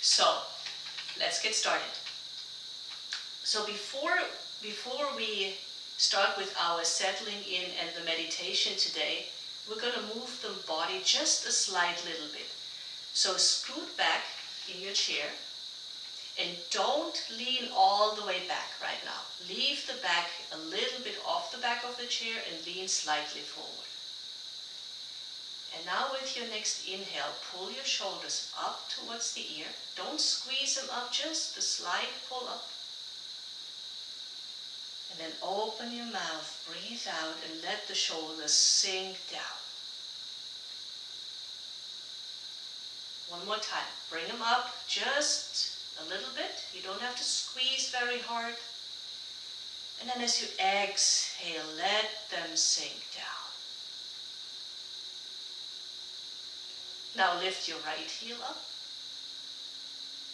So let's get started. So before we start with our settling in and the meditation today, we're going to move the body just a slight little bit. So scoot back in your chair and don't lean all the way back right now. Leave the back a little bit off the back of the chair and lean slightly forward. And now with your next inhale, pull your shoulders up towards the ear. Don't squeeze them up, just a slight pull up. And then open your mouth, breathe out, and let the shoulders sink down. One more time. Bring them up just a little bit. You don't have to squeeze very hard. And then as you exhale, let them sink down. Now lift your right heel up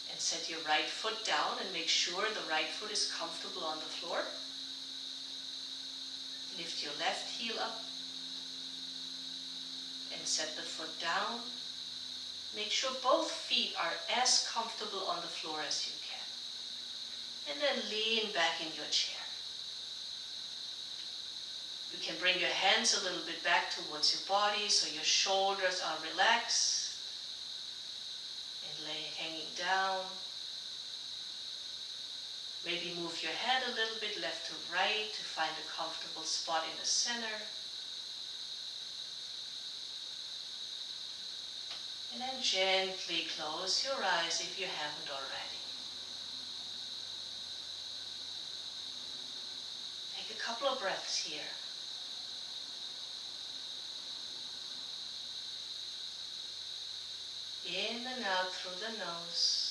and set your right foot down and make sure the right foot is comfortable on the floor. Lift your left heel up and set the foot down. Make sure both feet are as comfortable on the floor as you can. And then lean back in your chair. You can bring your hands a little bit back towards your body so your shoulders are relaxed and hanging down. Maybe move your head a little bit left to right to find a comfortable spot in the center. And then gently close your eyes if you haven't already. Take a couple of breaths here. In and out through the nose.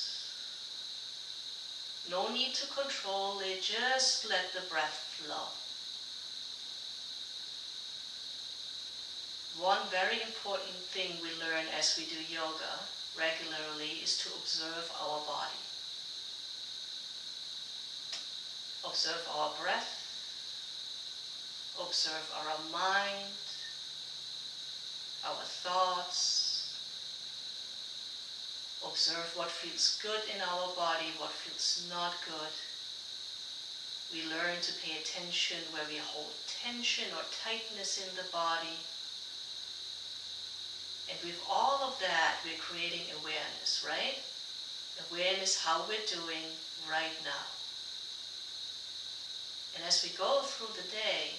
No need to control it, just let the breath flow. One very important thing we learn as we do yoga regularly is to observe our body. Observe our breath. Observe our mind, our thoughts. Observe what feels good in our body, what feels not good. We learn to pay attention where we hold tension or tightness in the body. And with all of that, we're creating awareness, right? Awareness how we're doing right now. And as we go through the day,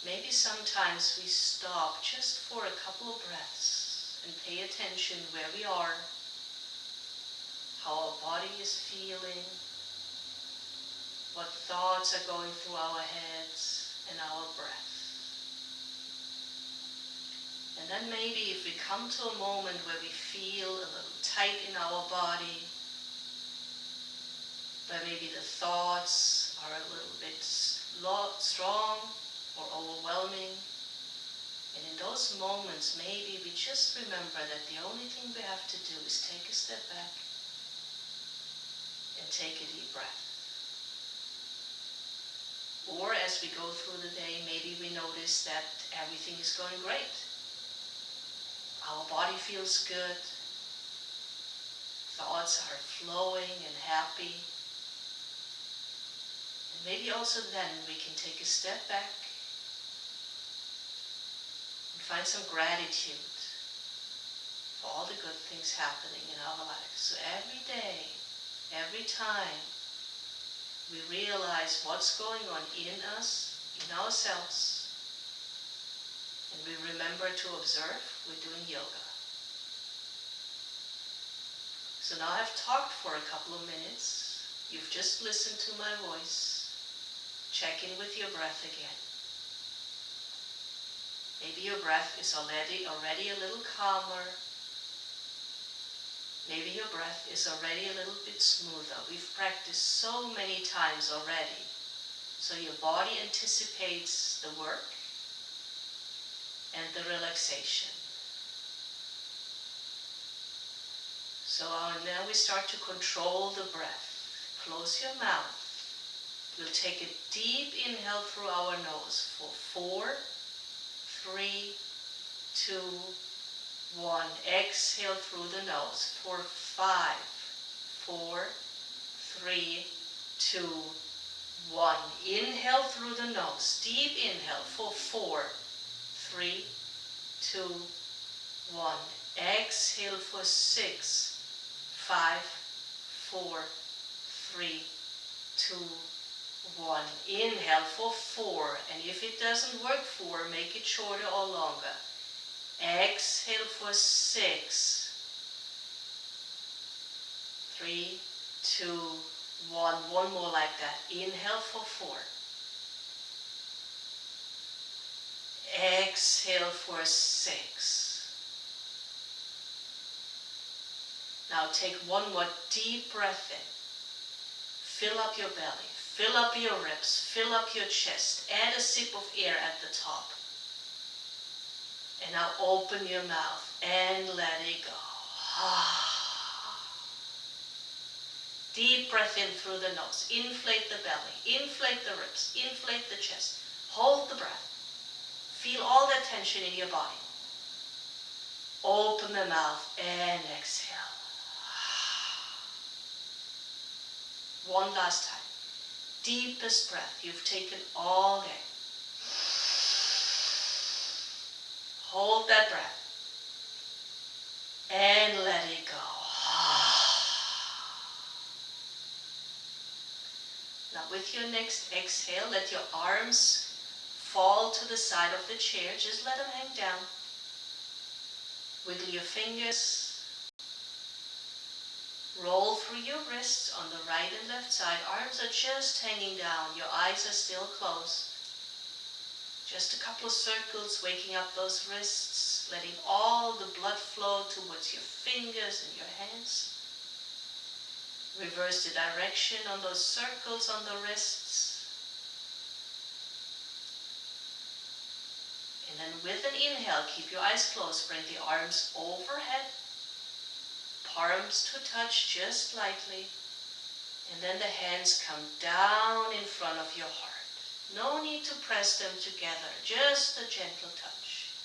maybe sometimes we stop just for a couple of breaths and pay attention where we are, how our body is feeling, what thoughts are going through our heads, and our breath. And then maybe if we come to a moment where we feel a little tight in our body, where maybe the thoughts are a little bit strong or overwhelming, and in those moments, maybe we just remember that the only thing we have to do is take a step back and take a deep breath. Or as we go through the day, maybe we notice that everything is going great. Our body feels good. Thoughts are flowing and happy. And maybe also then we can take a step back find some gratitude for all the good things happening in our lives. So every day, every time, we realize what's going on in us, in ourselves, and we remember to observe, we're doing yoga. So now I've talked for a couple of minutes. You've just listened to my voice. Check in with your breath again. Maybe your breath is already a little calmer. Maybe your breath is already a little bit smoother. We've practiced so many times already. So your body anticipates the work and the relaxation. So now we start to control the breath. Close your mouth. We'll take a deep inhale through our nose for 4, 3, 2, 1. Exhale through the nose for 5, 4, 3, 2, 1. Inhale through the nose. Deep inhale for 4, 3, 2, 1. Exhale for 6, 5, 4, 3, 2, 1. Inhale for 4. And if it doesn't work 4, make it shorter or longer. Exhale for 6, 3, 2, 1. One more like that. Inhale for 4. Exhale for 6. Now take one more deep breath in. Fill up your belly. Fill up your ribs. Fill up your chest. Add a sip of air at the top. And now open your mouth and let it go. Deep breath in through the nose. Inflate the belly. Inflate the ribs. Inflate the chest. Hold the breath. Feel all that tension in your body. Open the mouth and exhale. One last time. Deepest breath you've taken all day. Hold that breath and let it go. Now with your next exhale, let your arms fall to the side of the chair. Just let them hang down. Wiggle your fingers. Roll through your wrists on the right and left side. Arms are just hanging down. Your eyes are still closed. Just a couple of circles, waking up those wrists, letting all the blood flow towards your fingers and your hands. Reverse the direction on those circles on the wrists. And then with an inhale, keep your eyes closed. Bring the arms overhead. Palms to touch just lightly. And then the hands come down in front of your heart. No need to press them together, just a gentle touch.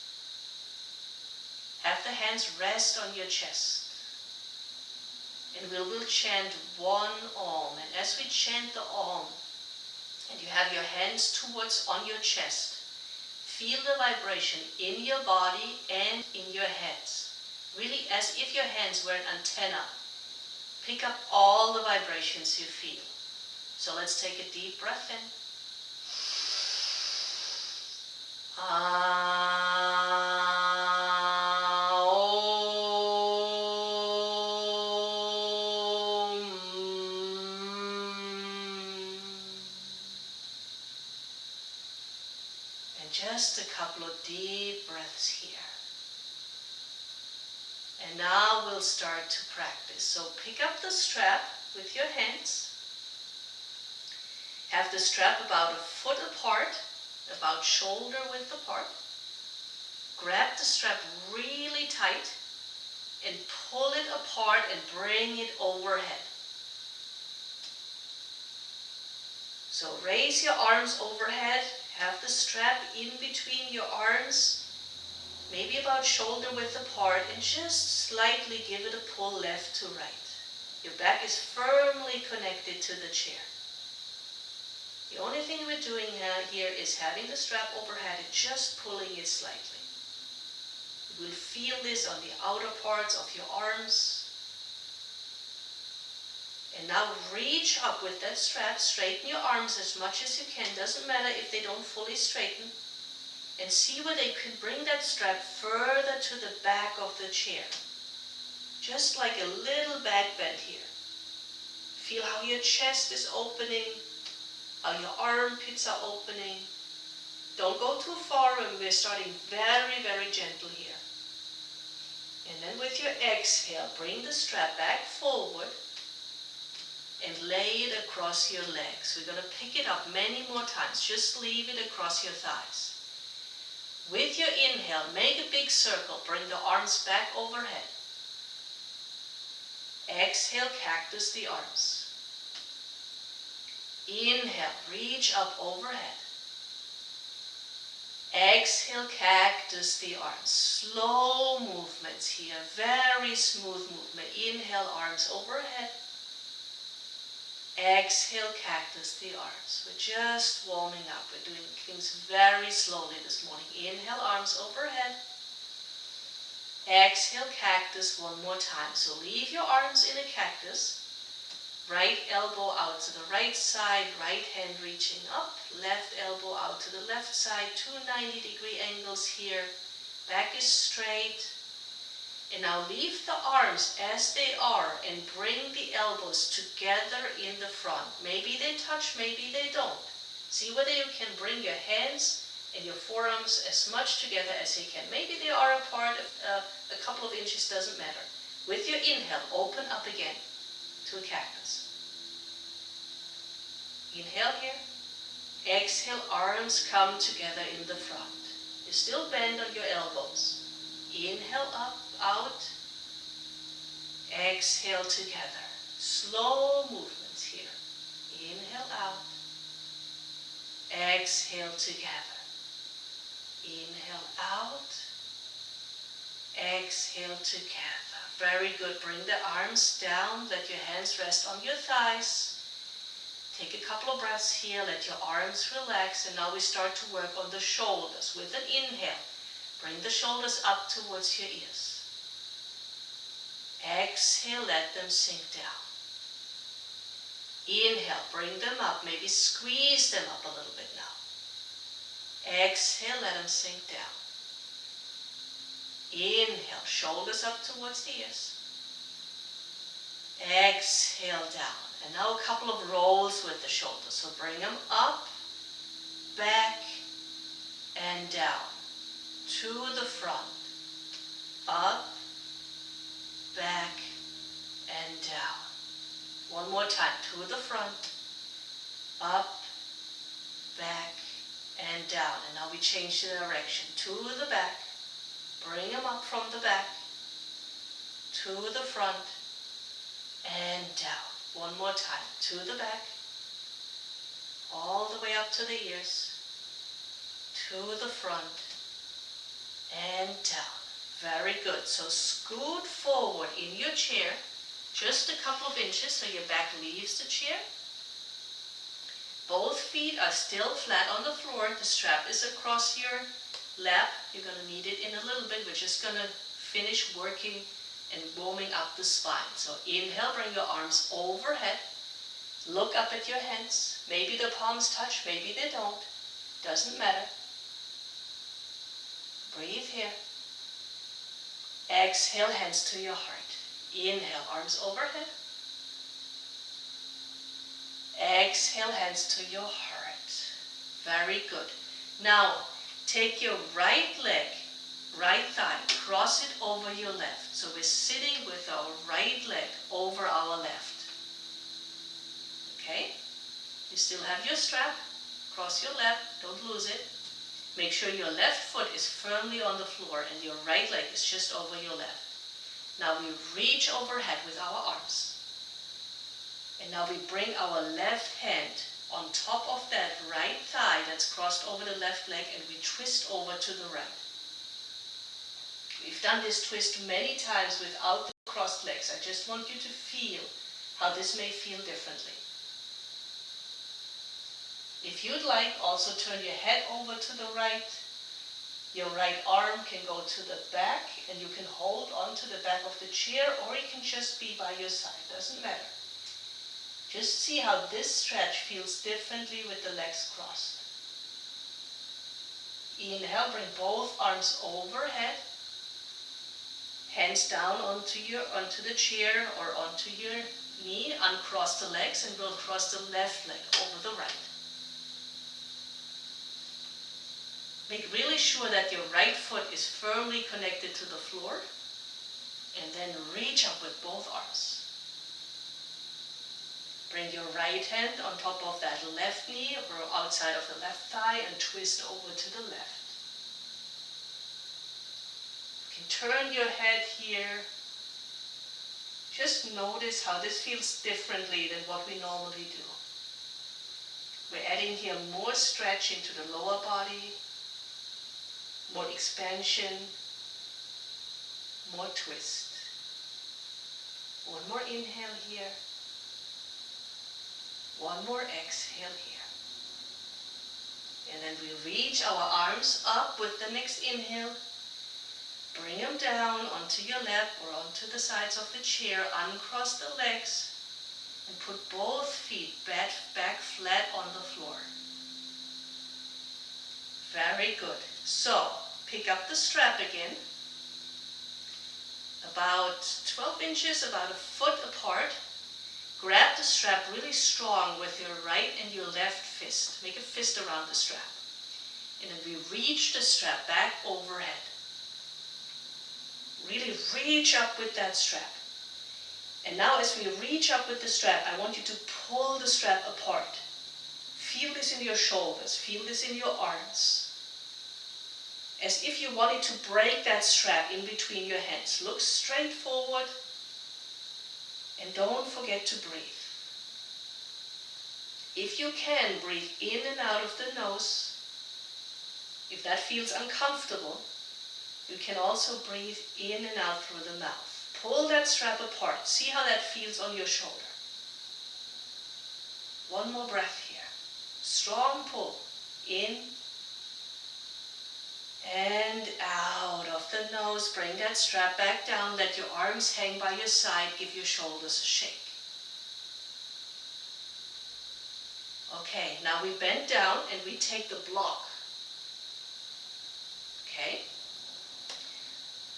Have the hands rest on your chest. And we will chant one Om. And as we chant the Om, and you have your hands towards on your chest, feel the vibration in your body and in your heads. Really as if your hands were an antenna. Pick up all the vibrations you feel. So let's take a deep breath in. And just a couple of deep breaths here. And now we'll start to practice. So pick up the strap with your hands. Have the strap about a foot apart, about shoulder width apart. Grab the strap really tight and pull it apart and bring it overhead. So raise your arms overhead. Have the strap in between your arms. Maybe about shoulder width apart, and just slightly give it a pull left to right. Your back is firmly connected to the chair. The only thing we're doing here is having the strap overhead and just pulling it slightly. You will feel this on the outer parts of your arms. And now reach up with that strap, straighten your arms as much as you can, doesn't matter if they don't fully straighten. And see where they can bring that strap further to the back of the chair. Just like a little back bend here. Feel how your chest is opening, how your armpits are opening. Don't go too far, and we're starting very, very gentle here. And then with your exhale, bring the strap back forward and lay it across your legs. We're going to pick it up many more times. Just leave it across your thighs. With your inhale, make a big circle. Bring the arms back overhead. Exhale, cactus the arms. Inhale, reach up overhead. Exhale, cactus the arms. Slow movements here, very smooth movement. Inhale, arms overhead. Exhale, cactus the arms. We're just warming up. We're doing things very slowly this morning. Inhale, arms overhead. Exhale, cactus one more time. So leave your arms in a cactus. Right elbow out to the right side, right hand reaching up. Left elbow out to the left side. 2 90-degree angles here. Back is straight. And now leave the arms as they are and bring the elbows together in the front. Maybe they touch, maybe they don't. See whether you can bring your hands and your forearms as much together as you can. Maybe they are apart a couple of inches, doesn't matter. With your inhale, open up again to a cactus. Inhale here. Exhale, arms come together in the front. You still bend on your elbows. Inhale up, out. Exhale together. Slow movements here. Inhale out. Exhale together. Inhale out. Exhale together. Very good. Bring the arms down. Let your hands rest on your thighs. Take a couple of breaths here. Let your arms relax. And now we start to work on the shoulders. With an inhale, bring the shoulders up towards your ears. Exhale, let them sink down. Inhale, bring them up. Maybe squeeze them up a little bit now. Exhale, let them sink down. Inhale, shoulders up towards the ears. Exhale, down. And now a couple of rolls with the shoulders. So bring them up, back, and down. To the front. Up, back, and down. One more time. To the front. Up, back, and down. And now we change the direction. To the back. Bring them up from the back. To the front. And down. One more time. To the back. All the way up to the ears. To the front. And down. Very good. So scoot forward in your chair. Just a couple of inches so your back leaves the chair. Both feet are still flat on the floor. The strap is across your lap. You're going to need it in a little bit. We're just going to finish working and warming up the spine. So inhale, bring your arms overhead. Look up at your hands. Maybe the palms touch, maybe they don't. Doesn't matter. Breathe here. Exhale, hands to your heart. Inhale, arms overhead. Exhale, hands to your heart. Very good. Now, take your right leg, right thigh, cross it over your left. So we're sitting with our right leg over our left. Okay? You still have your strap. Cross your left, don't lose it. Make sure your left foot is firmly on the floor and your right leg is just over your left. Now we reach overhead with our arms. And now we bring our left hand on top of that right thigh that's crossed over the left leg and we twist over to the right. We've done this twist many times without the crossed legs. I just want you to feel how this may feel differently. If you'd like, also turn your head over to the right. Your right arm can go to the back and you can hold onto the back of the chair or it can just be by your side. Doesn't matter. Just see how this stretch feels differently with the legs crossed. Inhale, bring both arms overhead. Hands down onto the chair or onto your knee. Uncross the legs and we'll cross the left leg over the right. Make really sure that your right foot is firmly connected to the floor. And then reach up with both arms. Bring your right hand on top of that left knee or outside of the left thigh and twist over to the left. You can turn your head here. Just notice how this feels differently than what we normally do. We're adding here more stretch into the lower body. more expansion, more twist. One more inhale here. One more exhale here. And then we reach our arms up with the next inhale. Bring them down onto your lap or onto the sides of the chair. Uncross the legs and put both feet back flat on the floor. Very good. So, pick up the strap again. About 12 inches, about a foot apart. Grab the strap really strong with your right and your left fist. Make a fist around the strap. And then we reach the strap back overhead. Really reach up with that strap. And now as we reach up with the strap, I want you to pull the strap apart. Feel this in your shoulders. Feel this in your arms. As if you wanted to break that strap in between your hands. Look straight forward. And don't forget to breathe. If you can, breathe in and out of the nose. If that feels uncomfortable, you can also breathe in and out through the mouth. Pull that strap apart. See how that feels on your shoulder. One more breath here. Strong pull. In and out of the nose. Bring that strap back down. Let your arms hang by your side. Give your shoulders a shake. Okay, now we bend down and we take the block. Okay?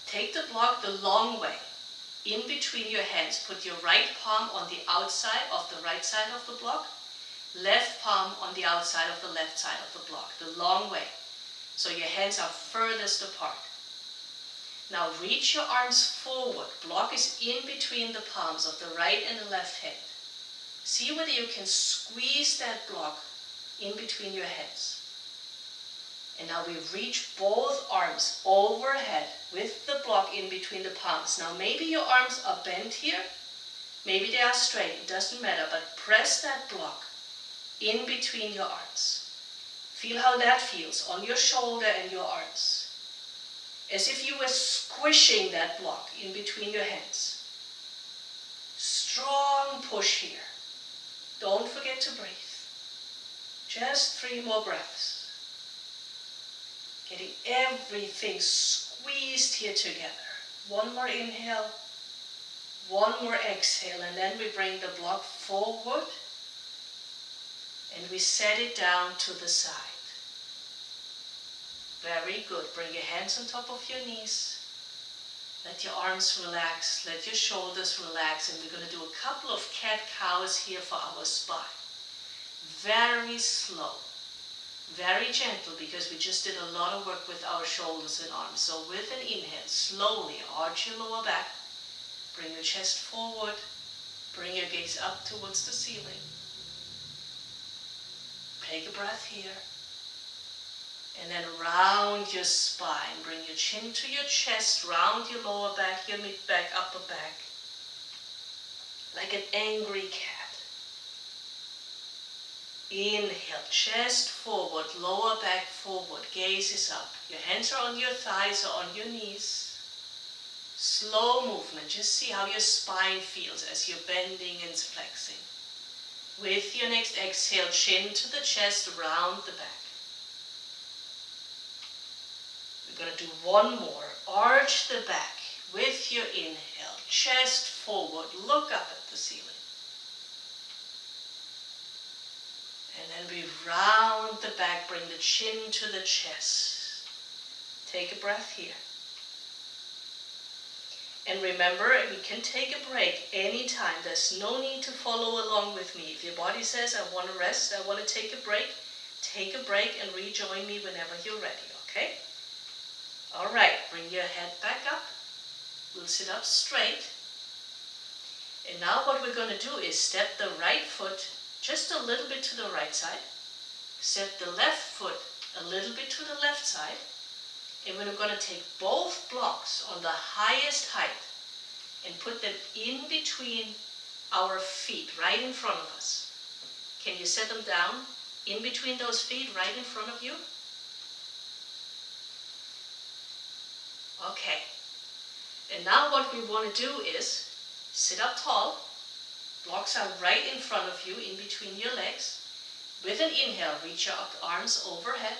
Take the block the long way. In between your hands. Put your right palm on the outside of the right side of the block. Left palm on the outside of the left side of the block. The long way. So your hands are furthest apart. Now reach your arms forward. Block is in between the palms of the right and the left hand. See whether you can squeeze that block in between your hands. And now we reach both arms overhead with the block in between the palms. Now maybe your arms are bent here. Maybe they are straight. It doesn't matter. But press that block in between your arms. Feel how that feels on your shoulder and your arms. As if you were squishing that block in between your hands. Strong push here. Don't forget to breathe. Just 3 more breaths. Getting everything squeezed here together. One more inhale. One more exhale. And then we bring the block forward. And we set it down to the side. Very good. Bring your hands on top of your knees. Let your arms relax. Let your shoulders relax. And we're going to do a couple of cat-cows here for our spine. Very slow. Very gentle because we just did a lot of work with our shoulders and arms. So with an inhale, slowly arch your lower back. Bring your chest forward. Bring your gaze up towards the ceiling. Take a breath here. And then round your spine. Bring your chin to your chest. Round your lower back, your mid back, upper back. Like an angry cat. Inhale, chest forward, lower back forward, gaze is up. Your hands are on your thighs or on your knees. Slow movement, just see how your spine feels as you're bending and flexing. With your next exhale, chin to the chest, round the back. We're going to do one more. Arch the back with your inhale, chest forward, look up at the ceiling. And then we round the back, bring the chin to the chest. Take a breath here. And remember, we can take a break anytime. There's no need to follow along with me. If your body says, I want to rest, I want to take a break and rejoin me whenever you're ready, okay? All right, bring your head back up. We'll sit up straight. And now what we're going to do is step the right foot just a little bit to the right side. Step the left foot a little bit to the left side. And we're going to take both blocks on the highest height and put them in between our feet, right in front of us. Can you set them down in between those feet, right in front of you? Okay. And now what we want to do is sit up tall. Blocks are right in front of you, in between your legs. With an inhale, reach your arms overhead.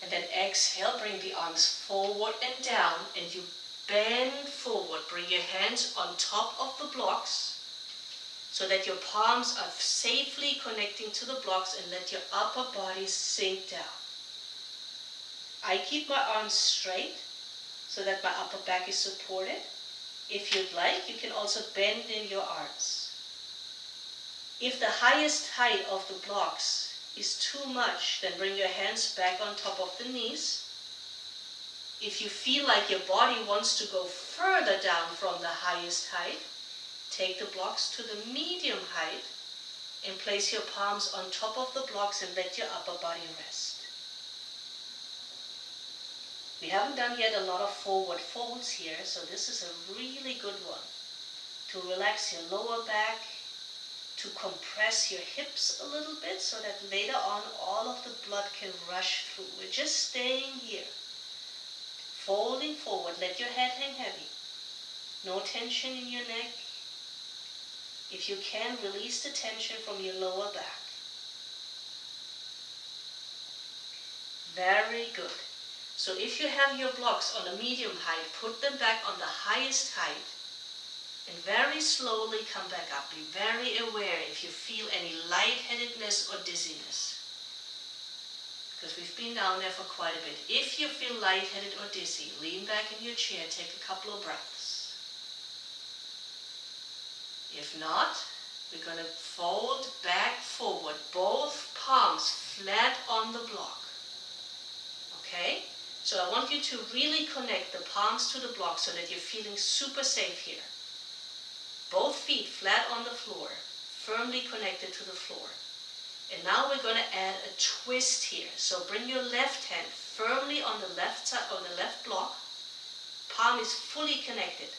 And then exhale, bring the arms forward and down, and you bend forward. Bring your hands on top of the blocks so that your palms are safely connecting to the blocks, and let your upper body sink down. I keep my arms straight so that my upper back is supported. If you'd like, you can also bend in your arms. If the highest height of the blocks is too much, then bring your hands back on top of the knees. If you feel like your body wants to go further down from the highest height, take the blocks to the medium height and place your palms on top of the blocks and let your upper body rest. We haven't done yet a lot of forward folds here, so this is a really good one to relax your lower back, to compress your hips a little bit so that later on all of the blood can rush through. We're just staying here. Folding forward, let your head hang heavy. No tension in your neck. If you can, release the tension from your lower back. Very good. So if you have your blocks on a medium height, put them back on the highest height. And very slowly come back up. Be very aware if you feel any lightheadedness or dizziness, because we've been down there for quite a bit. If you feel lightheaded or dizzy, lean back in your chair, take a couple of breaths. If not, we're going to fold back forward, both palms flat on the block. Okay? So I want you to really connect the palms to the block so that you're feeling super safe here. Both feet flat on the floor, firmly connected to the floor. And now we're going to add a twist here. So bring your left hand firmly on the left side, on the left block. Palm is fully connected.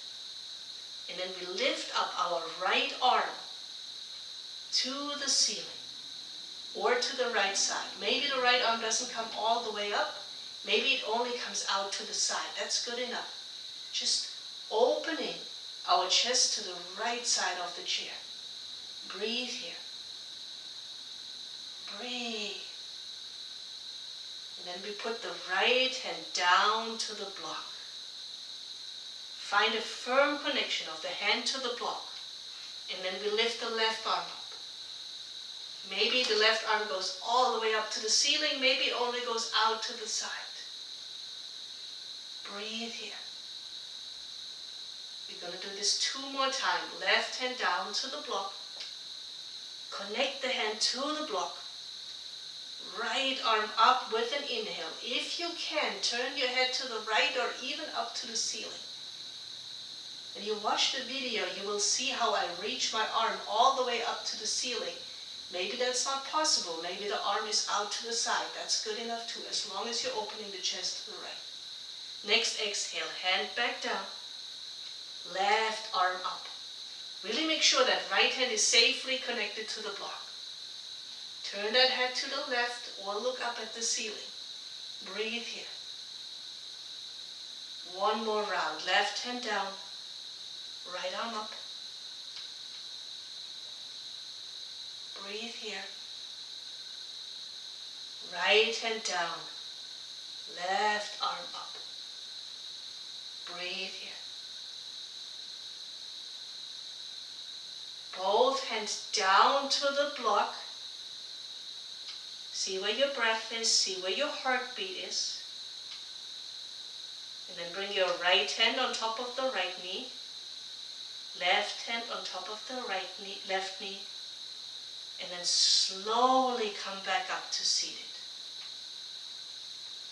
And then we lift up our right arm to the ceiling or to the right side. Maybe the right arm doesn't come all the way up. Maybe it only comes out to the side. That's good enough. Just opening our chest to the right side of the chair. Breathe here. Breathe. And then we put the right hand down to the block. Find a firm connection of the hand to the block. And then we lift the left arm up. Maybe the left arm goes all the way up to the ceiling. Maybe it only goes out to the side. Breathe here. We're going to do this 2 more times. Left hand down to the block. Connect the hand to the block. Right arm up with an inhale. If you can, turn your head to the right or even up to the ceiling. When you watch the video, you will see how I reach my arm all the way up to the ceiling. Maybe that's not possible. Maybe the arm is out to the side. That's good enough too, as long as you're opening the chest to the right. Next exhale, hand back down. Left arm up. Really make sure that right hand is safely connected to the block. Turn that head to the left or look up at the ceiling. Breathe here. 1 more round. Left hand down. Right arm up. Breathe here. Right hand down. Left arm up. Breathe here. Both hands down to the block. See where your breath is. See where your heartbeat is. And then bring your right hand on top of the right knee. Left hand on top of the left knee. And then slowly come back up to seated.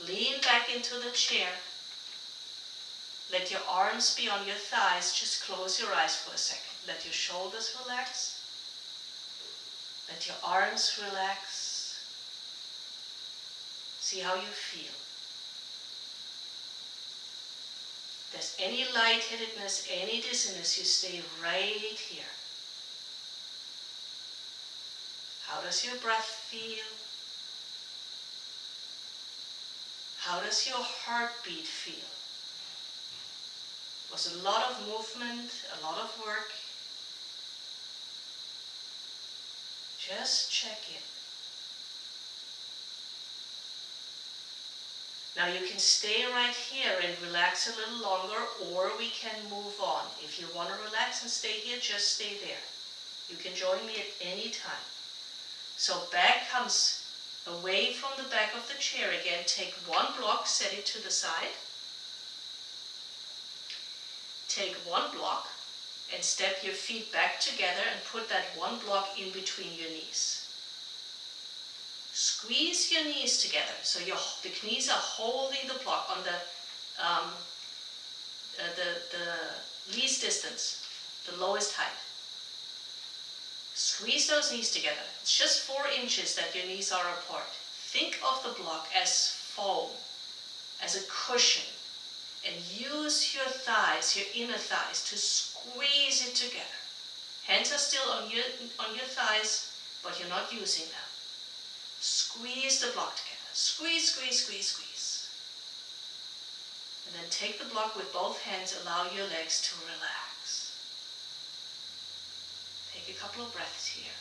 Lean back into the chair. Let your arms be on your thighs. Just close your eyes for a second. Let your shoulders relax. Let your arms relax. See how you feel. If there's any lightheadedness, any dizziness, you stay right here. How does your breath feel? How does your heartbeat feel? Was a lot of movement, a lot of work? Just check in. Now you can stay right here and relax a little longer, or we can move on. If you want to relax and stay here, just stay there. You can join me at any time. So back comes away from the back of the chair again. Take one block, set it to the side. Take one block and step your feet back together and put that one block in between your knees. Squeeze your knees together so the knees are holding the block on the least distance, the lowest height. Squeeze those knees together. It's just 4 inches that your knees are apart. Think of the block as foam, as a cushion, and use your thighs, your inner thighs, to squeeze it together. Hands are still on your thighs, but you're not using them. Squeeze the block together. Squeeze, squeeze, squeeze, squeeze. And then take the block with both hands. Allow your legs to relax. Take a couple of breaths here.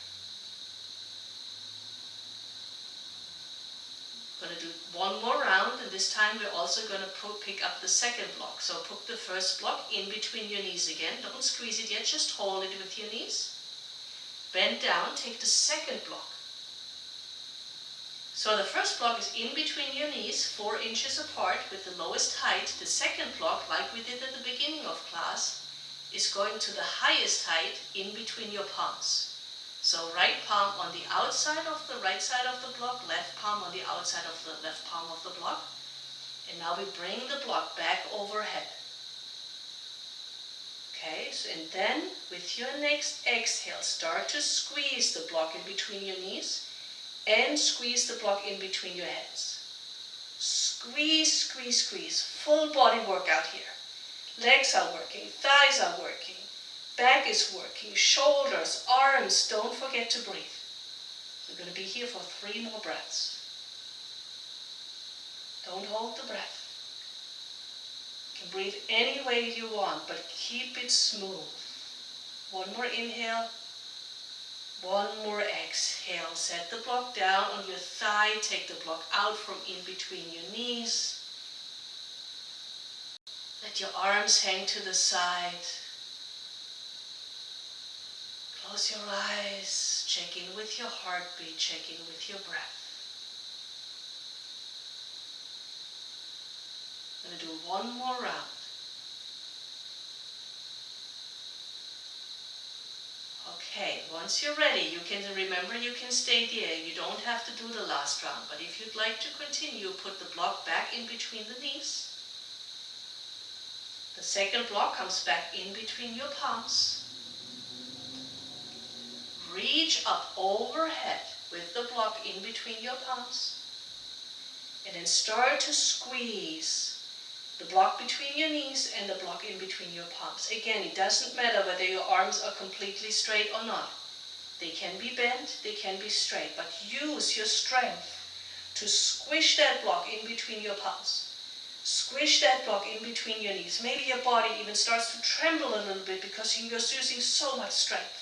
I'm going to do one more round, and this time we're also going to pick up the second block. So put the first block in between your knees again. Don't squeeze it yet, just hold it with your knees. Bend down, take the second block. So the first block is in between your knees, 4 inches apart with the lowest height. The second block, like we did at the beginning of class, is going to the highest height in between your palms. So right palm on the outside of the right side of the block, left palm on the outside of the left palm of the block. And now we bring the block back overhead. Okay, and then with your next exhale, start to squeeze the block in between your knees and squeeze the block in between your hands. Squeeze, squeeze, squeeze. Full body workout here. Legs are working, thighs are working, back is working, shoulders, arms. Don't forget to breathe. We're going to be here for 3 more breaths. Don't hold the breath. You can breathe any way you want, but keep it smooth. One more inhale. One more exhale. Set the block down on your thigh. Take the block out from in between your knees. Let your arms hang to the side. Close your eyes. Check in with your heartbeat. Check in with your breath. I'm going to do one more round. Okay, once you're ready, you can stay there. You don't have to do the last round, but if you'd like to continue, put the block back in between the knees. The second block comes back in between your palms. Reach up overhead with the block in between your palms. And then start to squeeze the block between your knees and the block in between your palms. Again, it doesn't matter whether your arms are completely straight or not. They can be bent, they can be straight, but use your strength to squish that block in between your palms. Squish that block in between your knees. Maybe your body even starts to tremble a little bit because you're using so much strength.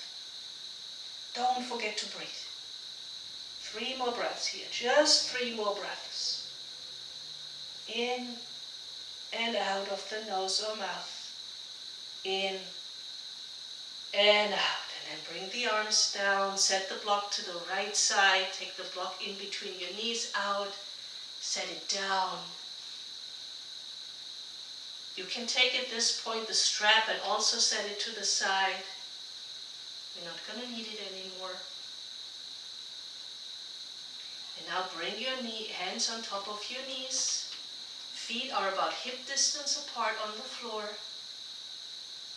Don't forget to breathe. 3 more breaths here. Just 3 more breaths. In and out of the nose or mouth. In and out. And then bring the arms down. Set the block to the right side. Take the block in between your knees out. Set it down. You can take at this point the strap and also set it to the side. You're not going to need it anymore. And now bring your hands on top of your knees. Feet are about hip distance apart on the floor.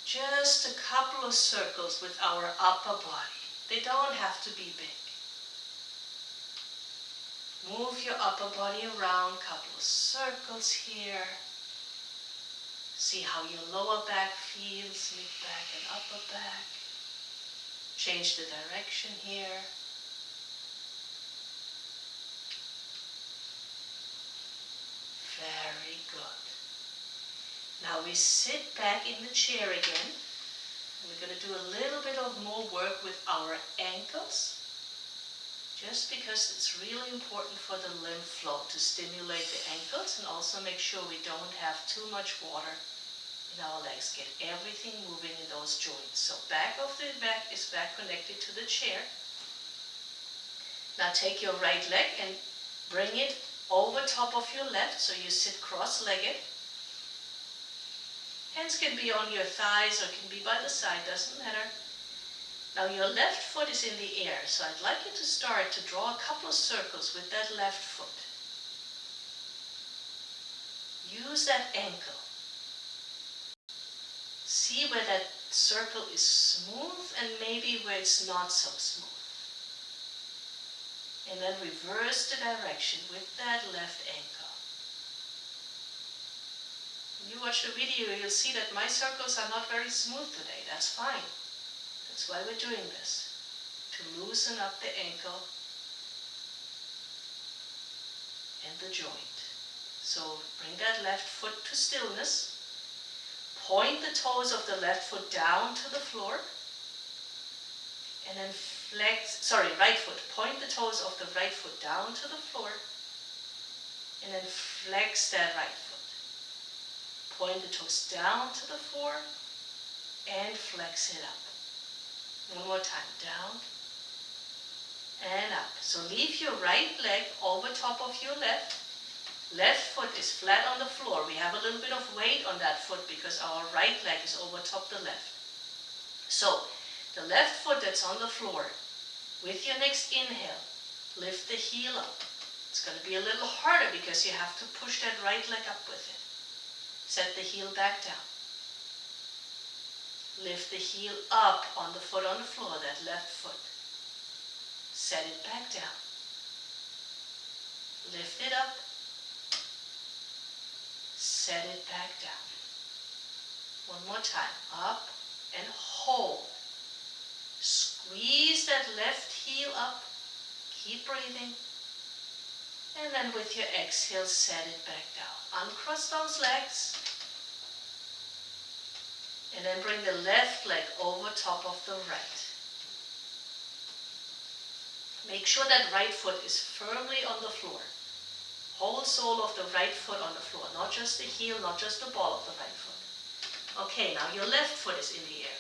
Just a couple of circles with our upper body. They don't have to be big. Move your upper body around, couple of circles here. See how your lower back feels, mid back and upper back. Change the direction here. Good. Now we sit back in the chair again. We're going to do a little bit of more work with our ankles, just because it's really important for the lymph flow to stimulate the ankles and also make sure we don't have too much water in our legs. Get everything moving in those joints. So back of the back is back connected to the chair. Now take your right leg and bring it over top of your left, so you sit cross-legged. Hands can be on your thighs or can be by the side, doesn't matter. Now your left foot is in the air, so I'd like you to start to draw a couple of circles with that left foot. Use that ankle. See where that circle is smooth and maybe where it's not so smooth. And then reverse the direction with that left ankle. When you watch the video, you'll see that my circles are not very smooth today. That's fine. That's why we're doing this, to loosen up the ankle and the joint. So bring that left foot to stillness. Point the toes of the left foot down to the floor. And then right foot. Point the toes of the right foot down to the floor. And then flex that right foot. Point the toes down to the floor and flex it up. One more time, down and up. So leave your right leg over top of your left. Left foot is flat on the floor. We have a little bit of weight on that foot because our right leg is over top the left. So the left foot that's on the floor, with your next inhale, lift the heel up. It's going to be a little harder because you have to push that right leg up with it. Set the heel back down. Lift the heel up on the foot on the floor, that left foot. Set it back down. Lift it up. Set it back down. One more time. Up and hold. Squeeze that left heel up. Keep breathing. And then with your exhale, set it back down. Uncross those legs. And then bring the left leg over top of the right. Make sure that right foot is firmly on the floor. Whole sole of the right foot on the floor, not just the heel, not just the ball of the right foot. Okay, now your left foot is in the air.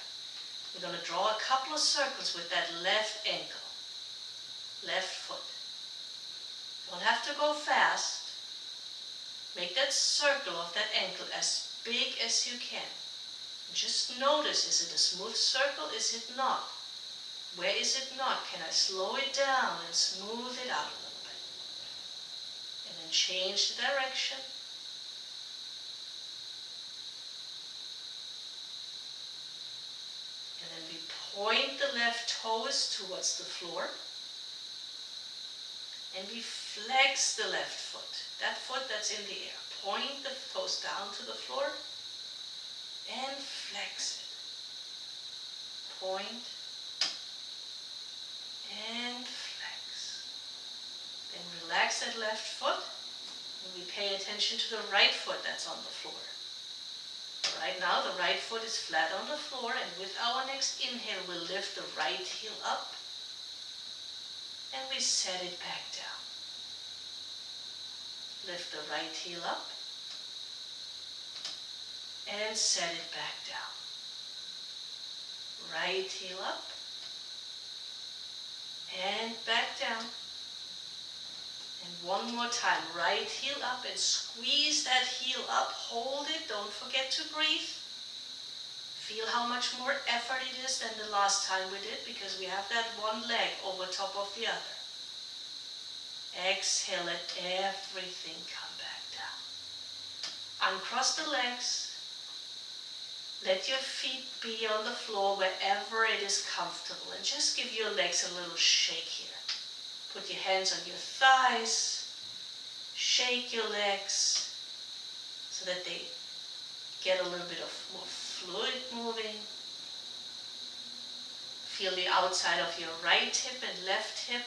We're going to draw a couple of circles with that left ankle. Left foot. Don't have to go fast. Make that circle of that ankle as big as you can. Just notice, is it a smooth circle? Is it not? Where is it not? Can I slow it down and smooth it out a little bit? And then change the direction. And then we point the left toes towards the floor. And we flex the left foot. That foot that's in the air. Point the toes down to the floor. And flex it. Point and flex. Then relax that left foot. And we pay attention to the right foot that's on the floor. Right now the right foot is flat on the floor, and with our next inhale we'll lift the right heel up and we set it back down. Lift the right heel up and set it back down. Right heel up and back down. And one more time, right heel up and squeeze that heel up. Hold it, don't forget to breathe. Feel how much more effort it is than the last time we did, because we have that one leg over top of the other. Exhale, let everything come back down. Uncross the legs. Let your feet be on the floor wherever it is comfortable, and just give your legs a little shake here. Put your hands on your thighs, shake your legs so that they get a little bit of more fluid moving. Feel the outside of your right hip and left hip.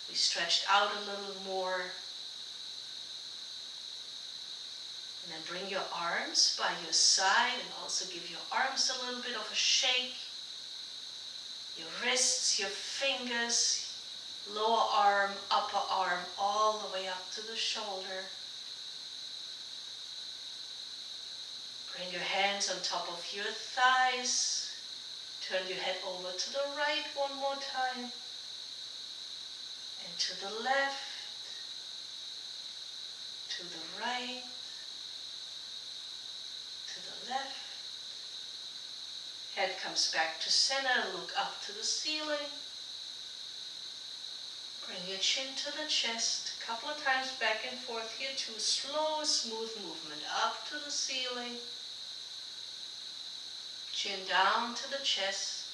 We stretched out a little more. And then bring your arms by your side and also give your arms a little bit of a shake. Your wrists, your fingers, lower arm, upper arm, all the way up to the shoulder. Bring your hands on top of your thighs. Turn your head over to the right one more time. And to the left. To the right. To the left. Head comes back to center. Look up to the ceiling. Bring your chin to the chest. A couple of times back and forth here. Two slow, smooth movement. Up to the ceiling. Chin down to the chest.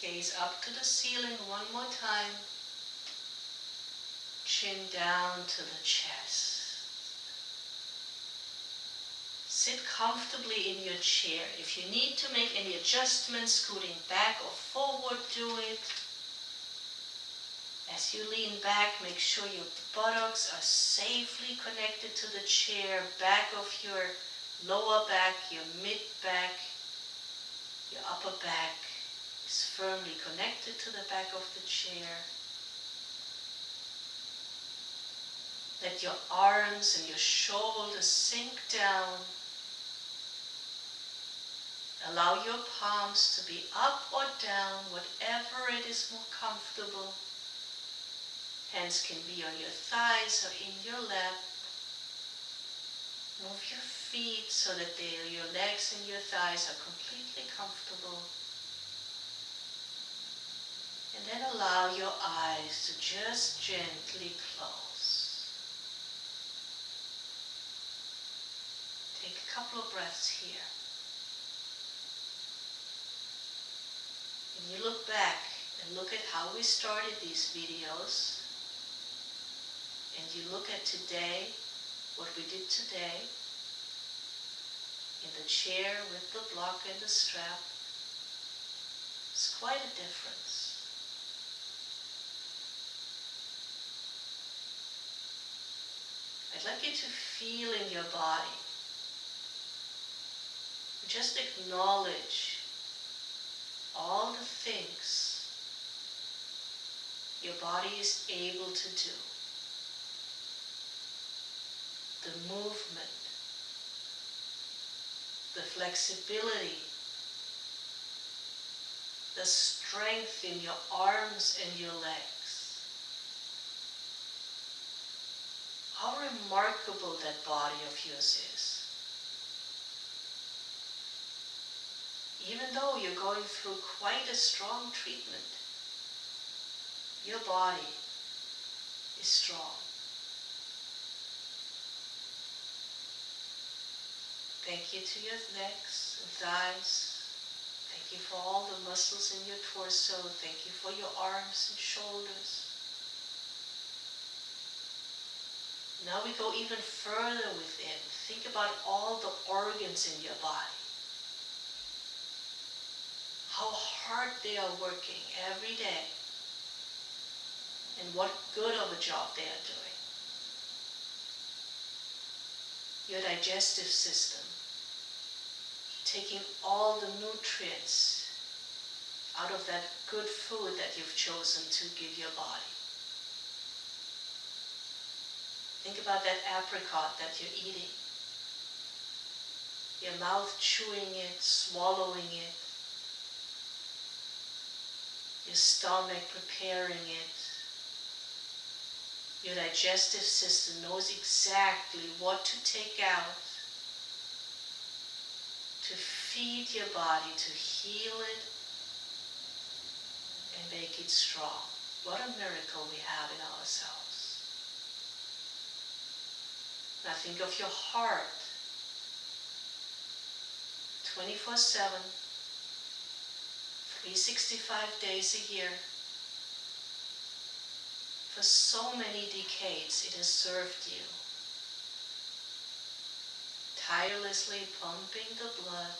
Gaze up to the ceiling one more time. Chin down to the chest. Sit comfortably in your chair. If you need to make any adjustments, scooting back or forward, do it. As you lean back, make sure your buttocks are safely connected to the chair, back of your lower back, your mid back, your upper back is firmly connected to the back of the chair. Let your arms and your shoulders sink down. Allow your palms to be up or down, whatever it is more comfortable. Hands can be on your thighs or in your lap. Move your feet so that your legs and your thighs are completely comfortable. And then allow your eyes to just gently close. Take a couple of breaths here. And you look back and look at how we started these videos. And you look at today, what we did today, in the chair with the block and the strap. It's quite a difference. I'd like you to feel in your body. Just acknowledge all the things your body is able to do. The movement, the flexibility, the strength in your arms and your legs. How remarkable that body of yours is. Even though you're going through quite a strong treatment, your body is strong. Thank you to your legs and thighs. Thank you for all the muscles in your torso. Thank you for your arms and shoulders. Now we go even further within. Think about all the organs in your body. How hard they are working every day. And what good of a job they are doing. Your digestive system, taking all the nutrients out of that good food that you've chosen to give your body. Think about that apricot that you're eating. Your mouth chewing it, swallowing it. Your stomach preparing it. Your digestive system knows exactly what to take out to feed your body, to heal it and make it strong. What a miracle we have in ourselves. Now think of your heart. 24/7, 365 days a year. For so many decades it has served you, tirelessly pumping the blood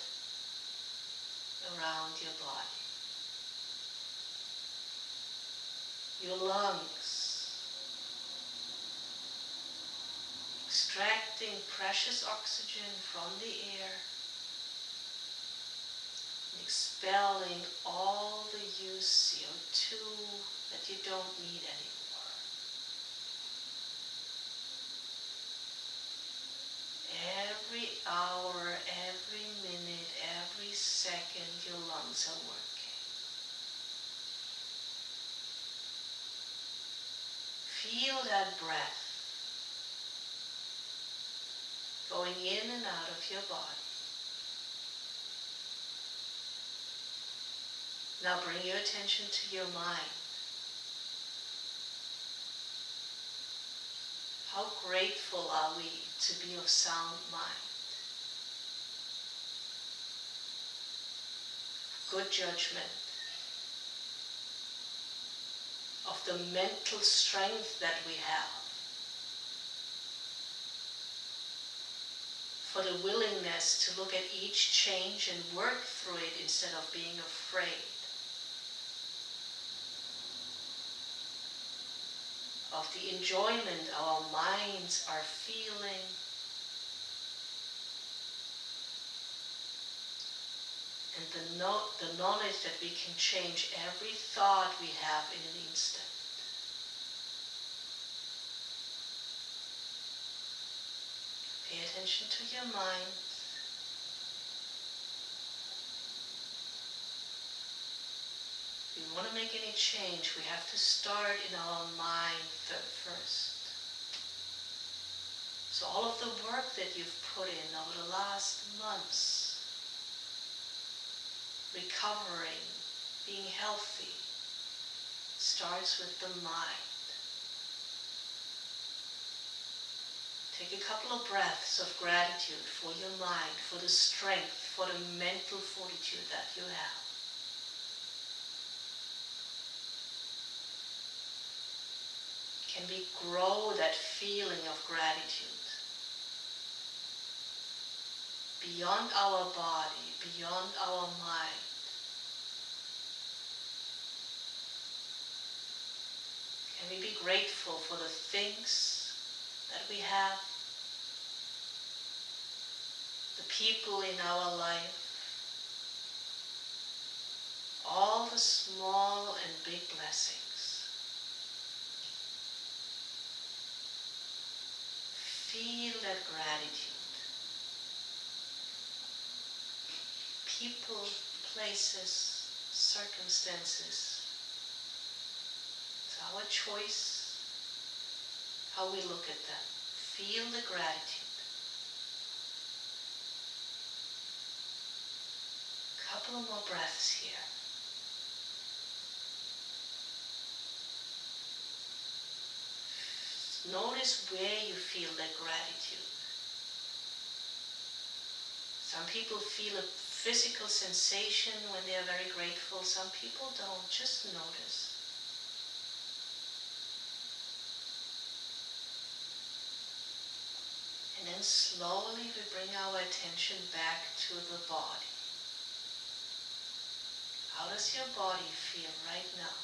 around your body. Your lungs, extracting precious oxygen from the air, and expelling all the used CO2 that you don't need anymore. Every hour, every minute, every second, your lungs are working. Feel that breath going in and out of your body. Now bring your attention to your mind. How grateful are we to be of sound mind? Good judgment, of the mental strength that we have, for the willingness to look at each change and work through it instead of being afraid, of the enjoyment our minds are feeling, and the knowledge that we can change every thought we have in an instant. Pay attention to your mind. If we want to make any change, we have to start in our mind first. So all of the work that you've put in over the last months, recovering, being healthy, starts with the mind. Take a couple of breaths of gratitude for your mind, for the strength, for the mental fortitude that you have. Can we grow that feeling of gratitude beyond our body, beyond our mind? Can we be grateful for the things that we have, the people in our life, all the small and big blessings? Feel that gratitude. People, places, circumstances. It's our choice how we look at them. Feel the gratitude. Couple more breaths here. Notice where you feel that gratitude. Some people feel a physical sensation when they are very grateful. Some people don't. Just notice. And then slowly we bring our attention back to the body. How does your body feel right now?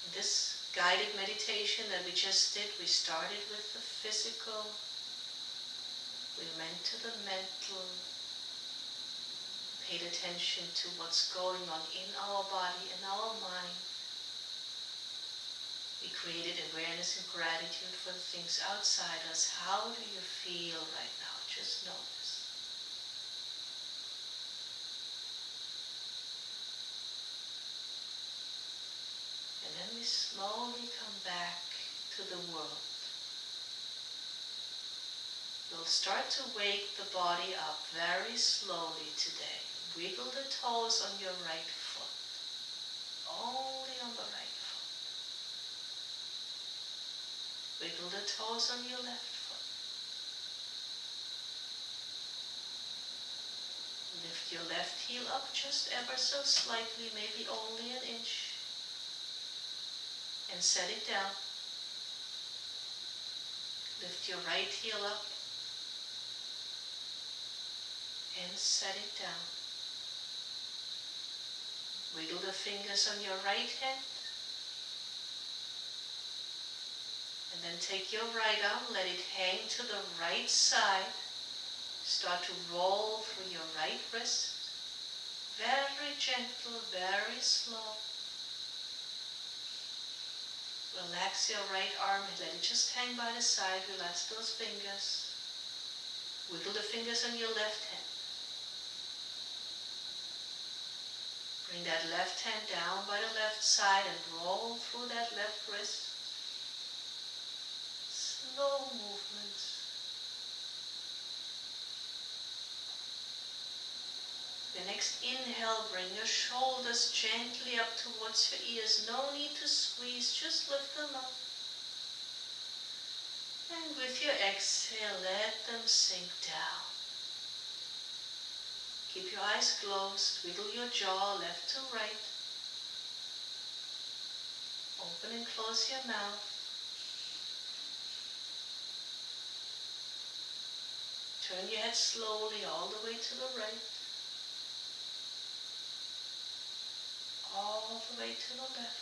In this guided meditation that we just did, we started with the physical, we went to the mental, paid attention to what's going on in our body and our mind. We created awareness and gratitude for the things outside us. How do you feel right now? Just notice. And then we slowly come back to the world. We'll start to wake the body up very slowly today. Wiggle the toes on your right foot. Only on the right foot. Wiggle the toes on your left foot. Lift your left heel up just ever so slightly, maybe only an inch. And set it down. Lift your right heel up and set it down. Wiggle the fingers on your right hand then take your right arm, let it hang to the right side. Start to roll through your right wrist. Very gentle, very slow. Relax your right arm and let it just hang by the side. Relax those fingers. Wiggle the fingers on your left hand. Bring that left hand down by the left side and roll through that left wrist. Slow movements. The next inhale, bring your shoulders gently up towards your ears. No need to squeeze, just lift them up. And with your exhale, let them sink down. Keep your eyes closed, wiggle your jaw left to right. Open and close your mouth. Turn your head slowly all the way to the right. All the way to the left.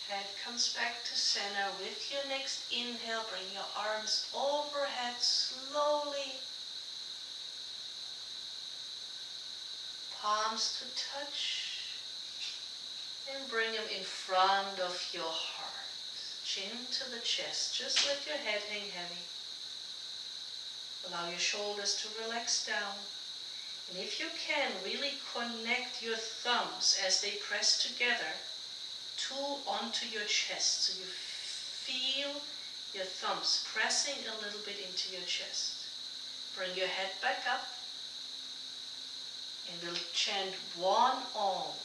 Head comes back to center. With your next inhale, bring your arms overhead slowly. Palms to touch. And bring them in front of your heart. Chin to the chest. Just let your head hang heavy. Allow your shoulders to relax down. And if you can, really connect your thumbs as they press together, two onto your chest. So you feel your thumbs pressing a little bit into your chest. Bring your head back up. And we'll chant 1 Om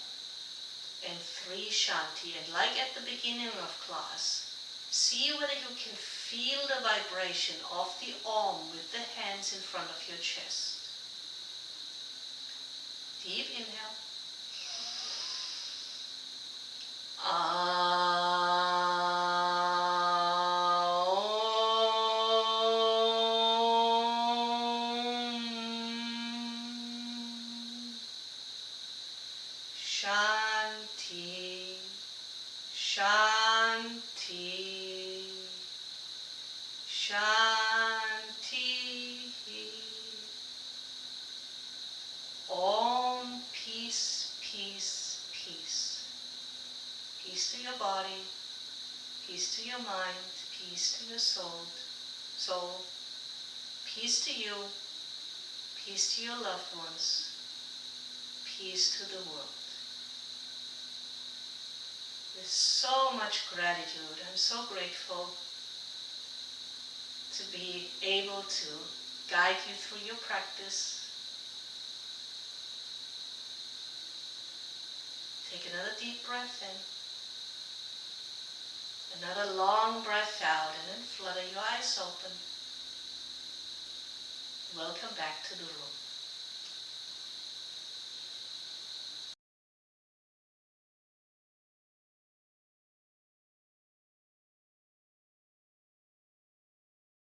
and 3 Shanti. And like at the beginning of class, see whether you can feel the vibration of the Om with the hands in front of your chest. Deep inhale. Shanti, Shanti, Shanti. Om, peace, peace, peace. Peace to your body, peace to your mind, peace to your soul. Peace to you, peace to your loved ones, peace to the world. With so much gratitude, I'm so grateful to be able to guide you through your practice. Take another deep breath in. Another long breath out, and then flutter your eyes open. Welcome back to the room.